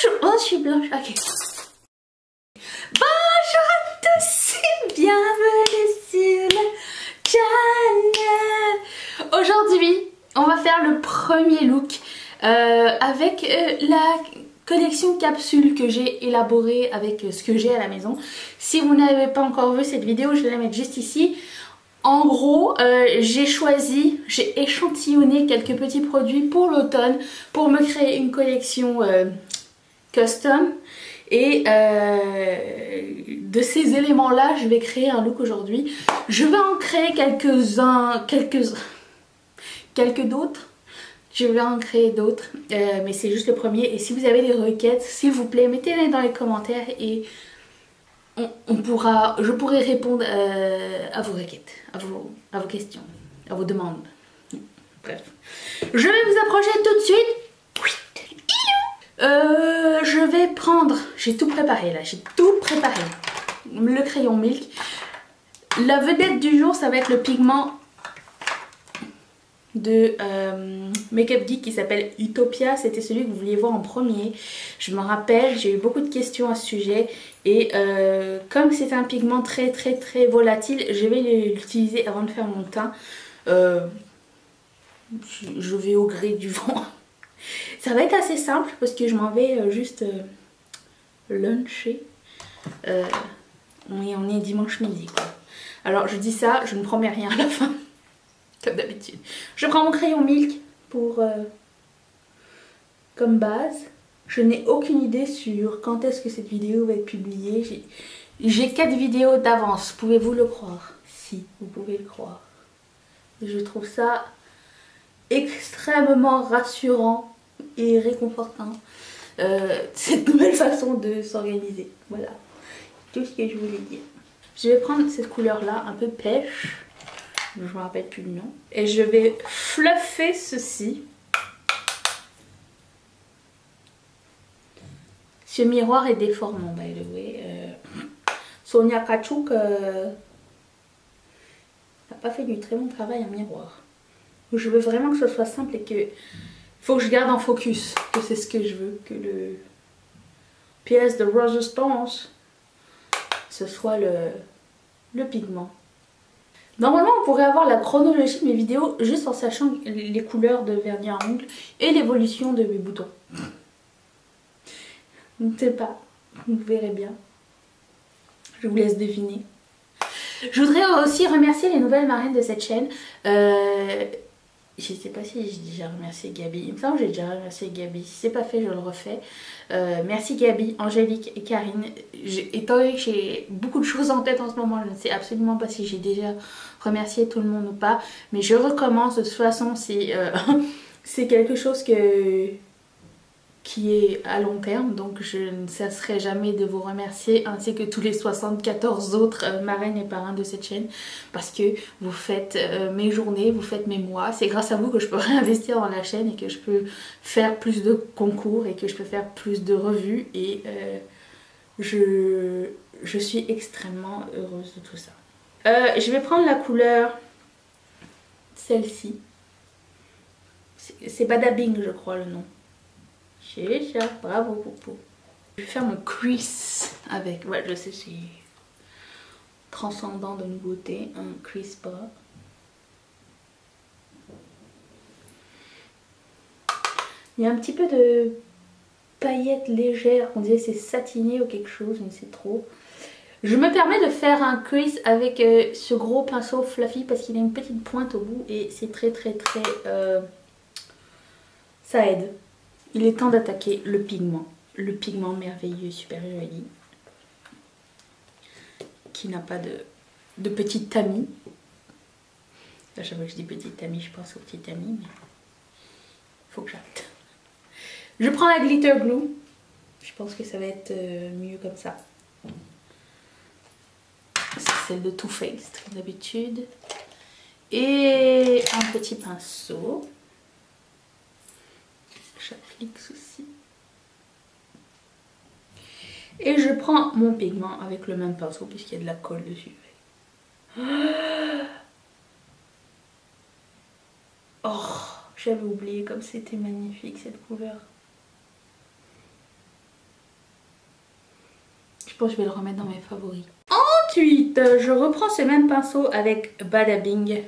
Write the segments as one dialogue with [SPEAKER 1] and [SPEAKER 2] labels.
[SPEAKER 1] Bonjour, oh, je suis blanche, ok. Bonjour à tous et bienvenue sur le channel. Aujourd'hui, on va faire le premier look avec la collection capsule que j'ai élaborée avec ce que j'ai à la maison. Si vous n'avez pas encore vu cette vidéo, je vais la mettre juste ici. En gros, j'ai échantillonné quelques petits produits pour l'automne pour me créer une collection custom. Et de ces éléments-là, je vais créer un look aujourd'hui. Je vais en créer quelques d'autres. Je vais en créer d'autres, mais c'est juste le premier. Et si vous avez des requêtes, s'il vous plaît, mettez-les dans les commentaires et je pourrai répondre à vos requêtes, à vos questions, à vos demandes. Bref, je vais vous approcher tout de suite. Je vais prendre, j'ai tout préparé là, j'ai tout préparé. Le crayon Milk. La vedette du jour, ça va être le pigment de Makeup Geek qui s'appelle Utopia. C'était celui que vous vouliez voir en premier. Je me rappelle, j'ai eu beaucoup de questions à ce sujet. Et comme c'est un pigment très volatile, je vais l'utiliser avant de faire mon teint. Je vais au gré du vent. Ça va être assez simple parce que je m'en vais juste luncher. On est dimanche midi quoi. Alors je dis ça, je ne promets rien à la fin. Comme d'habitude. Je prends mon crayon Milk pour comme base. Je n'ai aucune idée sur quand est-ce que cette vidéo va être publiée. J'ai 4 vidéos d'avance, pouvez-vous le croire? Si, vous pouvez le croire. Je trouve ça extrêmement rassurant et réconfortant. Cette nouvelle façon de s'organiser. Voilà, tout ce que je voulais dire. Je vais prendre cette couleur là, un peu pêche. Je me rappelle plus le nom. Et je vais fluffer ceci. Ce miroir est déformant, by the way. Sonia Kachuk n'a pas fait du très bon travail en miroir. Je veux vraiment que ce soit simple et que faut que je garde en focus, que c'est ce que je veux, que le pièce de Resistance, ce soit le pigment. Normalement on pourrait avoir la chronologie de mes vidéos juste en sachant les couleurs de vernis à ongles et l'évolution de mes boutons. Je ne sais pas, vous verrez bien. Je vous laisse deviner. Je voudrais aussi remercier les nouvelles marraines de cette chaîne. Je ne sais pas si j'ai déjà remercié Gabi. Il me semble que j'ai déjà remercié Gabi. Si c'est pas fait, je le refais. Merci Gabi, Angélique et Karine. Étant donné que j'ai beaucoup de choses en tête en ce moment, je ne sais absolument pas si j'ai déjà remercié tout le monde ou pas. Mais je recommence. De toute façon, c'est quelque chose qui est à long terme. Donc je ne cesserai jamais de vous remercier. Ainsi que tous les 74 autres marraines et parrains de cette chaîne. Parce que vous faites mes journées, vous faites mes mois. C'est grâce à vous que je peux réinvestir dans la chaîne et que je peux faire plus de concours et que je peux faire plus de revues. Et je suis extrêmement heureuse de tout ça. Je vais prendre la couleur, celle-ci. C'est Badabing je crois le nom. C'est ça, bravo Poupou. Je vais faire mon crease avec, ouais je sais c'est transcendant de nouveauté, un crease bas. Il y a un petit peu de paillettes légères, on dirait c'est satiné ou quelque chose, je ne sais trop. Je me permets de faire un crease avec ce gros pinceau fluffy parce qu'il a une petite pointe au bout et c'est très ça aide. Il est temps d'attaquer le pigment merveilleux, super joli, qui n'a pas de petite tamis. À chaque fois que je dis petite tamis, je pense aux petites tamis, mais faut que j'arrête. Je prends la glitter glue, je pense que ça va être mieux comme ça. C'est celle de Too Faced, comme d'habitude. Et un petit pinceau. J'applique ceci. Et je prends mon pigment avec le même pinceau puisqu'il y a de la colle dessus. Oh, j'avais oublié comme c'était magnifique cette couleur. pense que je vais le remettre dans mes favoris. Ensuite, je reprends ce même pinceau avec Bada Bing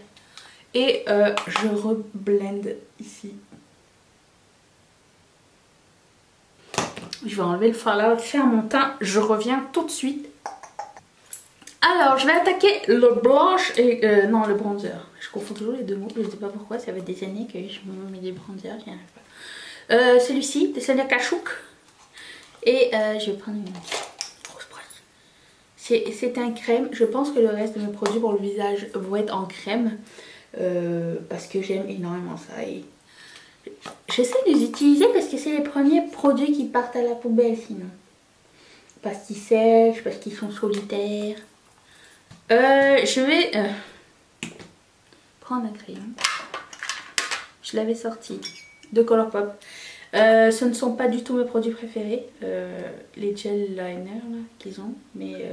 [SPEAKER 1] et je reblende ici. Je vais enlever le fallout, faire mon teint. Je reviens tout de suite. Alors, je vais attaquer le blush et... non, le bronzer. Je confonds toujours les deux mots. Je ne sais pas pourquoi. Ça fait des années que je me mets des bronzers. J'y arrive pas. Celui-ci, de Sonia Kashuk. Et je vais prendre une grosse brosse. C'est un crème. Je pense que le reste de mes produits pour le visage vont être en crème. Parce que j'aime énormément ça. Et j'essaie de les utiliser parce que c'est les premiers produits qui partent à la poubelle sinon. Parce qu'ils sèchent, parce qu'ils sont solitaires. Je vais prendre un crayon. Je l'avais sorti de Colourpop. Ce ne sont pas du tout mes produits préférés. Les gel liners qu'ils ont. Mais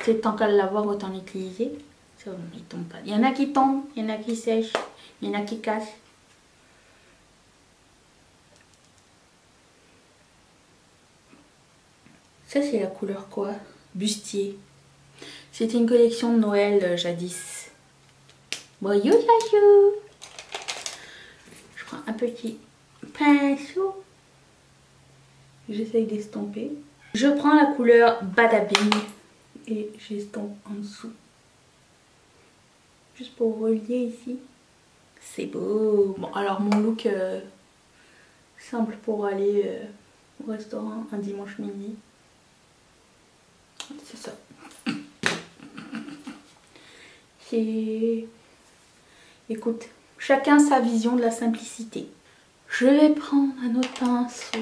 [SPEAKER 1] c'est tant qu'à l'avoir autant l'utiliser. Ils tombent pas. Il y en a qui tombent, il y en a qui sèchent, il y en a qui cassent. Ça c'est la couleur quoi? Bustier. C'était une collection de Noël jadis. Bon, je prends un petit pinceau. J'essaye d'estomper. Je prends la couleur Bada Bing et j'estompe en dessous. Juste pour relier ici. C'est beau. Bon, alors mon look simple pour aller au restaurant un dimanche midi. C'est ça. Écoute, chacun sa vision de la simplicité. Je vais prendre un autre pinceau.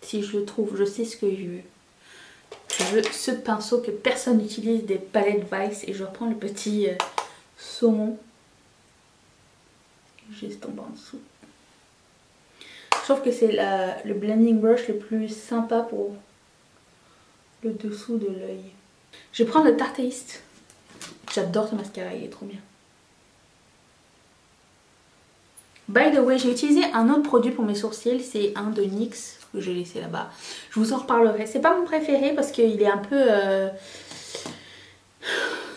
[SPEAKER 1] Si je le trouve, je sais ce que je veux. Je veux ce pinceau que personne n'utilise des palettes Vice. Et je reprends le petit saumon. J'estompe en dessous. Je trouve que c'est le blending brush le plus sympa pour le dessous de l'œil. Je vais prendre le Tarte Taste. J'adore ce mascara, il est trop bien. By the way, j'ai utilisé un autre produit pour mes sourcils. C'est un de NYX que j'ai laissé là-bas. Je vous en reparlerai. C'est pas mon préféré parce qu'il est un peu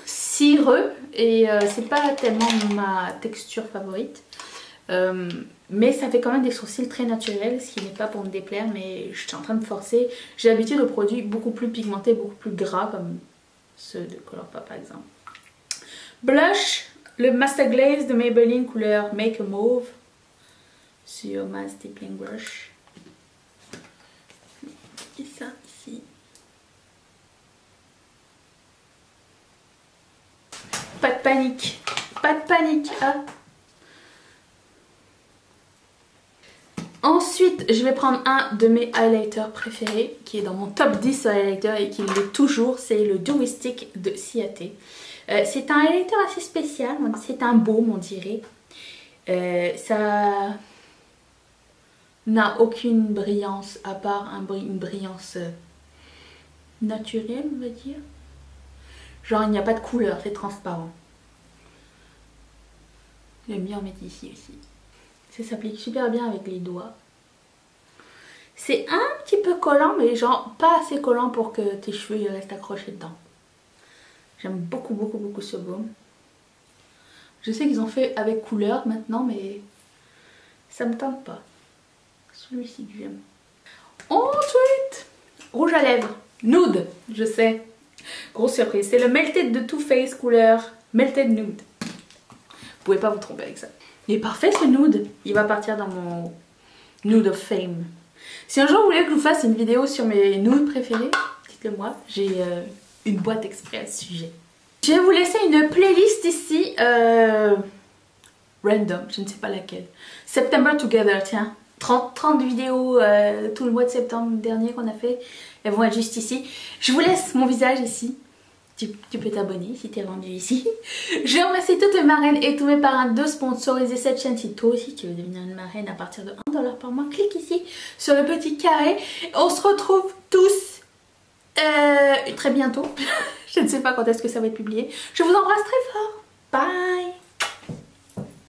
[SPEAKER 1] cireux. Et c'est pas tellement ma texture favorite. Mais ça fait quand même des sourcils très naturels, ce qui n'est pas pour me déplaire, mais je suis en train de forcer. J'ai l'habitude de produits beaucoup plus pigmentés, beaucoup plus gras, comme ceux de Colourpop par exemple. Blush, le Master Glaze de Maybelline couleur Make a Mauve sur ma stippling brush. Et ça ici. Pas de panique, pas de panique, hein. Ensuite, je vais prendre un de mes highlighters préférés qui est dans mon top 10 highlighter et qui l'est toujours, c'est le Dewy Stick de Ciaté. C'est un highlighter assez spécial, c'est un baume on dirait. Ça n'a aucune brillance à part une brillance naturelle on va dire. Genre il n'y a pas de couleur, c'est transparent. J'aime bien en mettre ici aussi. Ça s'applique super bien avec les doigts. C'est un petit peu collant mais genre pas assez collant pour que tes cheveux restent accrochés dedans. J'aime beaucoup ce baume. Je sais qu'ils ont fait avec couleur maintenant mais ça me tente pas. Celui-ci que j'aime. Ensuite, rouge à lèvres. Nude, je sais. Grosse surprise. C'est le Melted de Too Faced couleur Melted Nude. Vous pouvez pas vous tromper avec ça. Il est parfait ce nude. Il va partir dans mon Nude of Fame. Si un jour vous voulez que je vous fasse une vidéo sur mes nudes préférés, dites-le moi. J'ai une boîte exprès à ce sujet. Je vais vous laisser une playlist ici. Random, je ne sais pas laquelle. September Together, tiens. 30 vidéos tout le mois de septembre dernier qu'on a fait. Elles vont être juste ici. Je vous laisse mon visage ici. Tu peux t'abonner si t'es rendu ici. Je remercie toutes mes marraines et tous mes parrains de sponsoriser cette chaîne. Si toi aussi tu veux devenir une marraine à partir de 1$ par mois, clique ici sur le petit carré. On se retrouve tous très bientôt. Je ne sais pas quand est-ce que ça va être publié. Je vous embrasse très fort. Bye.